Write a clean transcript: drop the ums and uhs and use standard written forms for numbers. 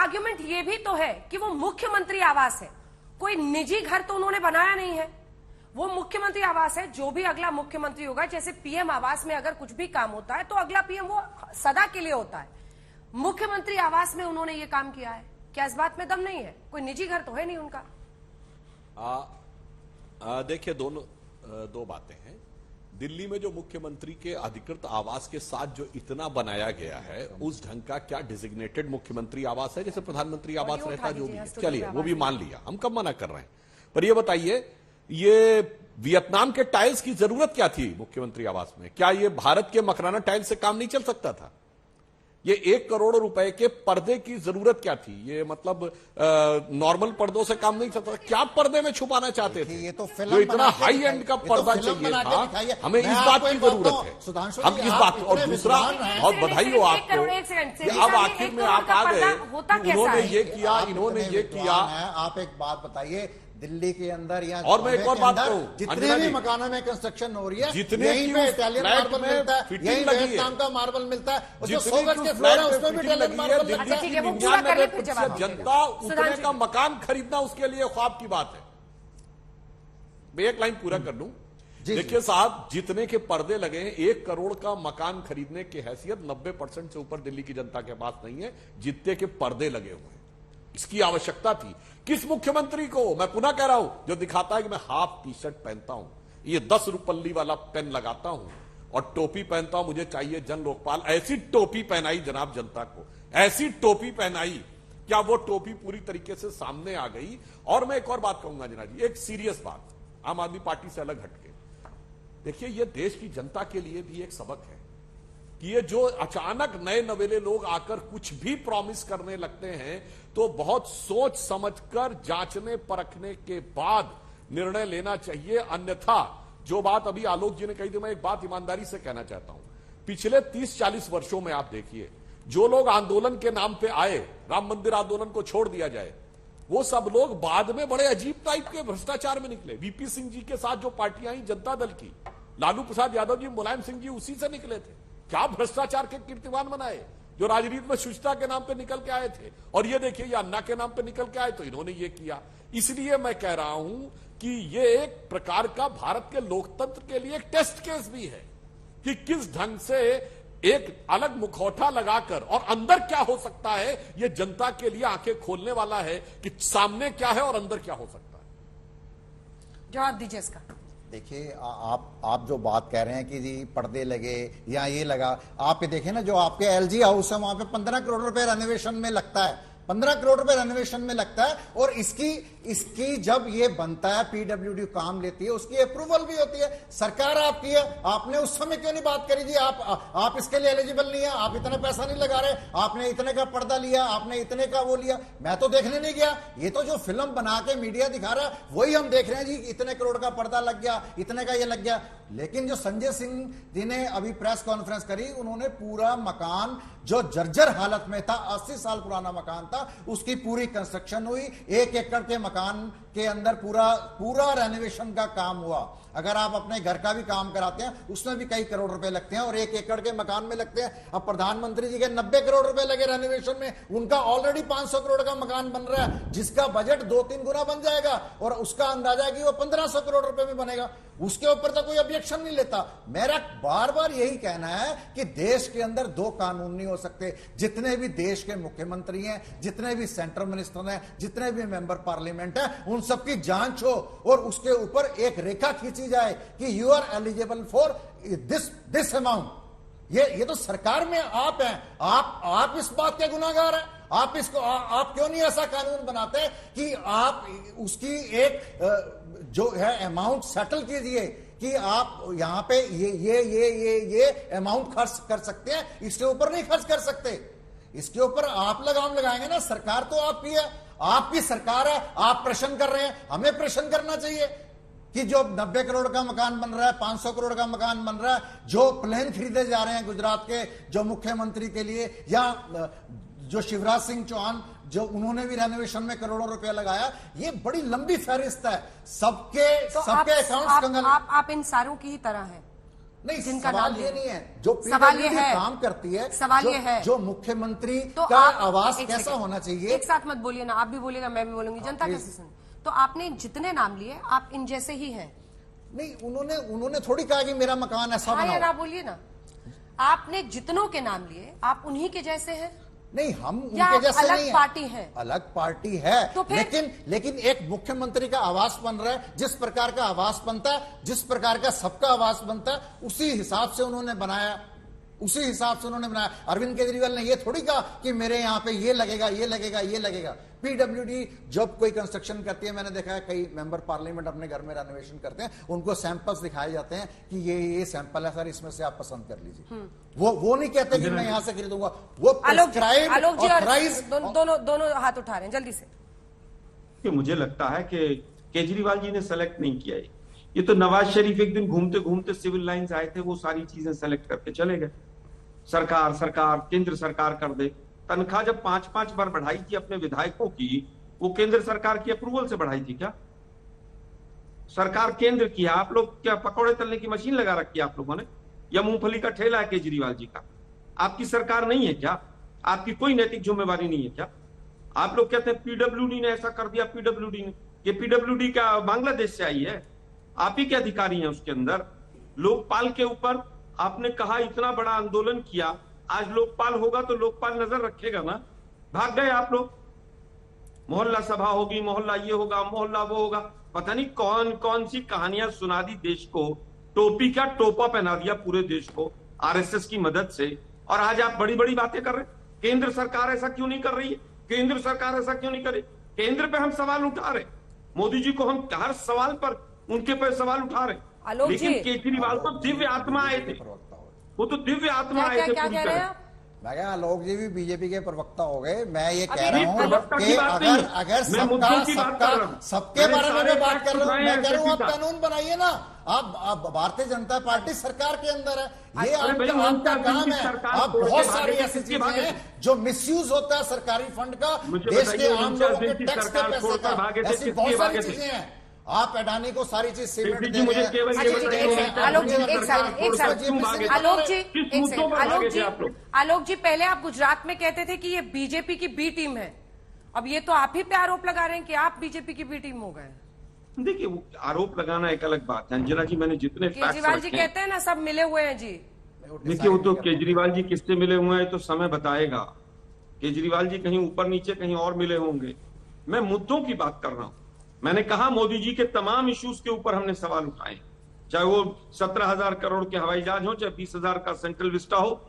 Argument ये भी तो है कि वो मुख्यमंत्री आवास है, कोई निजी घर तो उन्होंने बनाया नहीं है, वो मुख्यमंत्री आवास है। जो भी अगला मुख्यमंत्री होगा, जैसे पीएम आवास में अगर कुछ भी काम होता है तो अगला पीएम वो सदा के लिए होता है, मुख्यमंत्री आवास में उन्होंने ये काम किया है। क्या इस बात में दम नहीं है? कोई निजी घर तो है नहीं उनका। देखिए, दो बातें हैं। दिल्ली में जो मुख्यमंत्री के अधिकृत आवास के साथ जो इतना बनाया गया है, उस ढंग का क्या डिजिग्नेटेड मुख्यमंत्री आवास है? जैसे प्रधानमंत्री आवास रहता, जो भी, चलिए वो भी मान लिया, हम कब मना कर रहे हैं। पर ये बताइए, ये वियतनाम के टाइल्स की जरूरत क्या थी मुख्यमंत्री आवास में? क्या ये भारत के मकराना टाइल्स से काम नहीं चल सकता था? ये 1 करोड़ रुपए के पर्दे की जरूरत क्या थी? ये मतलब नॉर्मल पर्दों से काम नहीं चलता। क्या पर्दे में छुपाना चाहते थे? ये तो जो इतना हाई एंड का पर्दा चाहिए था, हमें इस बात की जरूरत है। हम इस बात, और दूसरा, बहुत बधाई हो आपको कि अब आखिर में आप आ गए। उन्होंने ये किया, इन्होंने ये किया। आप एक बात बताइए, दिल्ली के अंदर या और मैं एक और बात कहूं, जितने भी मकानों में कंस्ट्रक्शन हो रही है, जितने यहीं पे इटालियन मार्बल मिलता है, यहीं वियतनाम का मार्बल मिलता है, और जो 100 गज के फ्लोर है उसमें भी इटालियन मार्बल लगता है। 99% जनता उतने का मकान खरीदना उसके लिए ख्वाब की बात है। मैं एक लाइन पूरा कर लूं। देखिए साहब, जितने के पर्दे लगे हैं, 1 करोड़ का मकान खरीदने की हैसियत 90% से ऊपर दिल्ली की जनता के पास नहीं है, जितने के पर्दे लगे हुए हैं। इसकी आवश्यकता थी किस मुख्यमंत्री को? मैं पुनः कह रहा हूं, जो दिखाता है कि मैं हाफ टी शर्ट पहनता हूं, ये 10 रुपल्ली वाला पेन लगाता हूं और टोपी पहनता हूं, मुझे चाहिए जन लोकपाल। ऐसी टोपी पहनाई जनाब जनता को, ऐसी टोपी पहनाई, क्या वो टोपी पूरी तरीके से सामने आ गई? और मैं एक और बात कहूंगा जनाब जी, एक सीरियस बात, आम आदमी पार्टी से अलग हटके। देखिए, ये देश की जनता के लिए भी एक सबक है कि ये जो अचानक नए नवेले लोग आकर कुछ भी प्रॉमिस करने लगते हैं, तो बहुत सोच समझकर, जांचने परखने के बाद निर्णय लेना चाहिए। अन्यथा जो बात अभी आलोक जी ने कही थी, मैं एक बात ईमानदारी से कहना चाहता हूं। पिछले 30-40 वर्षों में आप देखिए, जो लोग आंदोलन के नाम पे आए, राम मंदिर आंदोलन को छोड़ दिया जाए, वो सब लोग बाद में बड़े अजीब टाइप के भ्रष्टाचार में निकले। वीपी सिंह जी के साथ जो पार्टियां आई जनता दल की, लालू प्रसाद यादव जी, मुलायम सिंह जी, उसी से निकले थे। क्या भ्रष्टाचार के कीर्तिमान बनाए, जो राजनीति में शुचिता के नाम पे निकल के आए थे। और ये देखिए, ये अन्ना के नाम पे निकल के आए, तो इन्होंने ये किया। इसलिए मैं कह रहा हूं कि ये एक प्रकार का भारत के लोकतंत्र के लिए एक टेस्ट केस भी है कि किस ढंग से एक अलग मुखौटा लगाकर, और अंदर क्या हो सकता है, ये जनता के लिए आंखें खोलने वाला है कि सामने क्या है और अंदर क्या हो सकता है। जवाब दीजिए इसका। देखिए, आप जो बात कह रहे हैं कि जी पर्दे लगे या ये लगा, आप ये देखें ना, जो आपके एलजी हाउस है वहां पे 15 करोड़ रुपए रेनोवेशन में लगता है, 15 करोड़ रुपए रेनोवेशन में लगता है। और इसकी जब ये बनता है, पीडब्ल्यूडी काम लेती है, उसकी अप्रूवल भी होती है, सरकार आपकी है। आपने उस समय क्यों नहीं बात करी जी आप इसके लिए एलिजिबल नहीं है, आप इतना पैसा नहीं लगा रहे, आपने इतने का पर्दा लिया, आपने इतने का वो लिया। मैं तो देखने नहीं गया, ये तो जो फिल्म बना के मीडिया दिखा रहा है वही हम देख रहे हैं जी, इतने करोड़ का पर्दा लग गया, इतने का ये लग गया। लेकिन जो संजय सिंह जी ने अभी प्रेस कॉन्फ्रेंस करी, उन्होंने पूरा मकान जो जर्जर हालत में था, 80 साल पुराना मकान था, उसकी पूरी कंस्ट्रक्शन हुई। 1 एकड़ के मकान के अंदर पूरा रेनोवेशन का काम हुआ। अगर आप अपने घर का भी काम कराते हैं, उसमें भी कई करोड़ रुपए लगते हैं, और 1 एकड़ के मकान में लगते हैं। अब प्रधानमंत्री जी के 90 करोड़ रुपए लगे रेनोवेशन में, उनका ऑलरेडी 500 करोड़ का मकान बन रहा है, जिसका बजट 2-3 गुना बन जाएगा, और उसका अंदाजा है कि वो 1500 करोड़ रुपए में बनेगा। उसके ऊपर तो कोई ऑब्जेक्शन नहीं लेता। मेरा बार बार यही कहना है कि देश के अंदर 2 कानून नहीं हो सकते। जितने भी देश के मुख्यमंत्री हैं, जितने भी सेंट्रल मिनिस्टर हैं, जितने भी मेंबर पार्लियामेंट हैं, उन सबकी जांच हो और उसके ऊपर एक रेखा खींची जाए कि you are eligible for this amount. ये तो सरकार में आप हैं, आप इस बात के गुनाहगार हैं। आप क्यों नहीं ऐसा कानून बनाते कि आप उसकी एक जो है अमाउंट सेटल कीजिए कि आप यहां पे ये अमाउंट खर्च कर सकते हैं, इसके ऊपर नहीं खर्च कर सकते। इसके ऊपर आप लगाम लगाएंगे ना, सरकार तो आपकी है, आपकी सरकार है, आप प्रश्न कर रहे हैं, हमें प्रश्न करना चाहिए कि जो 90 करोड़ का मकान बन रहा है, 500 करोड़ का मकान बन रहा है, जो प्लेन खरीदे जा रहे हैं गुजरात के जो मुख्यमंत्री के लिए, या जो शिवराज सिंह चौहान जो उन्होंने भी रेनोवेशन में करोड़ों रुपया लगाया, ये बड़ी लंबी फहरिस्त है। सबके अकाउंट्स आप इन सारों की ही तरह हैं। नहीं, जिनका सवाल नाम ये नहीं है। जो सवाल ये PWD है, काम करती है, सवाल ये है, जो मुख्यमंत्री तो का आप आवास एक कैसा सेकंड, होना चाहिए। एक साथ मत बोलिए ना, आप भी बोलिएगा मैं भी बोलूंगी, जनता please। कैसे सुने। तो आपने जितने नाम लिए आप इन जैसे ही हैं। नहीं, उन्होंने थोड़ी कहा कि मेरा मकान ऐसा हाँ या बनाओ। ना बोलिए ना, आपने जितनों के नाम लिए आप उन्हीं के जैसे हैं नहीं, हम या उनके जैसे अलग नहीं है। पार्टी है? अलग पार्टी है, तो फिर? लेकिन एक मुख्यमंत्री का आवास बन रहा है, जिस प्रकार का आवास बनता है, जिस प्रकार का सबका आवास बनता है, उसी हिसाब से उन्होंने बनाया, उसी हिसाब से उन्होंने बनाया। अरविंद केजरीवाल ने ये थोड़ी कहा कि मेरे यहां पे ये लगेगा, ये लगेगा, ये लगेगा। पीडब्ल्यूडी जब कोई कंस्ट्रक्शन करती है, मैंने देखा है कई मेंबर पार्लियामेंट अपने घर में रेनोवेशन करते हैं, उनको सैंपल्स दिखाए जाते हैं कि ये सैंपल है सर, इसमें से आप पसंद कर लीजिए। वो नहीं कहते कि मैं यहां से खरीदूंगा, वो आलोक जी और ऑथराइज। दोनों हाथ उठा रहे हैं, जल्दी से। कि मुझे लगता है कि केजरीवाल जी ने सेलेक्ट नहीं किया है। ये तो नवाज शरीफ एक दिन घूमते घूमते सिविल लाइंस आए थे, वो सारी चीजें सेलेक्ट करके चले गए। सरकार केंद्र सरकार कर दे। तनख्वाह जब 5-5 बार बढ़ाई थी अपने विधायकों की, वो केंद्र सरकार की अप्रूवल से बढ़ाई थी क्या? सरकार केंद्र की है। आप लोग क्या पकौड़े तलने की मशीन लगा रखी है आप लोगों ने, या मूंगफली का ठेला है केजरीवाल जी का? आपकी सरकार नहीं है क्या? आपकी कोई नैतिक जिम्मेवारी नहीं है क्या? आप लोग कहते हैं पीडब्ल्यूडी ने ऐसा कर दिया, पीडब्ल्यूडी ने, ये पीडब्ल्यूडी का बांग्लादेश से आई है, आप ही के अधिकारी हैं उसके अंदर। लोकपाल के ऊपर आपने कहा इतना बड़ा आंदोलन किया, आज लोकपाल होगा तो लोकपाल नजर रखेगा ना। भाग गए आप लोग, मोहल्ला सभा होगी, मोहल्ला ये होगा, मोहल्ला वो होगा, पता नहीं कौन कौन सी कहानियां सुना दी देश को। टोपी का टोपा पहना दिया पूरे देश को आरएसएस की मदद से, और आज आप बड़ी बड़ी बातें कर रहे हैं। केंद्र सरकार ऐसा क्यों नहीं कर रही है? केंद्र सरकार ऐसा क्यों नहीं करे? केंद्र पे हम सवाल उठा रहे, मोदी जी को हम हर सवाल पर उनके पे सवाल उठा रहे, लेकिन केजरीवाल तो दिव्य आत्मा आए थे, वो तो दिव्य आत्मा आए थे पूरी तरह। मैं क्या, आलोक जी भी बीजेपी के प्रवक्ता हो गए। मैं ये कह रहा हूँ कि अगर सबके बारे में मैं बात कर रहा हूँ, मैं कह रहा हूँ आप कानून बनाइए ना। आप भारतीय जनता पार्टी सरकार के अंदर है, ये आपका काम है। आप बहुत सारी ऐसी चीजें हैं जो मिसयूज होता है सरकारी फंड का, देश के आम लोगों के टैक्स के पैसे का, ऐसी बहुत सारी चीजें हैं। आप अडानी को सारी चीज सीमेंट दे रहे हैं। आलोक जी पहले आप गुजरात में कहते थे कि ये बीजेपी की बी टीम है, अब ये तो आप ही पे आरोप लगा रहे हैं कि आप बीजेपी की बी टीम हो गए। देखिए, वो आरोप लगाना एक अलग बात है। अंजना जी, मैंने जितने केजरीवाल जी कहते हैं ना सब मिले हुए हैं जी। देखिए, वो तो केजरीवाल जी किससे मिले हुए हैं तो समय बताएगा। केजरीवाल जी कहीं ऊपर नीचे कहीं और मिले होंगे। मैं मुद्दों की बात कर रहा हूं। मैंने कहा मोदी जी के तमाम इश्यूज के ऊपर हमने सवाल उठाए, चाहे वो 17,000 करोड़ के हवाई जहाज हो, चाहे 20,000 का सेंट्रल विस्टा हो,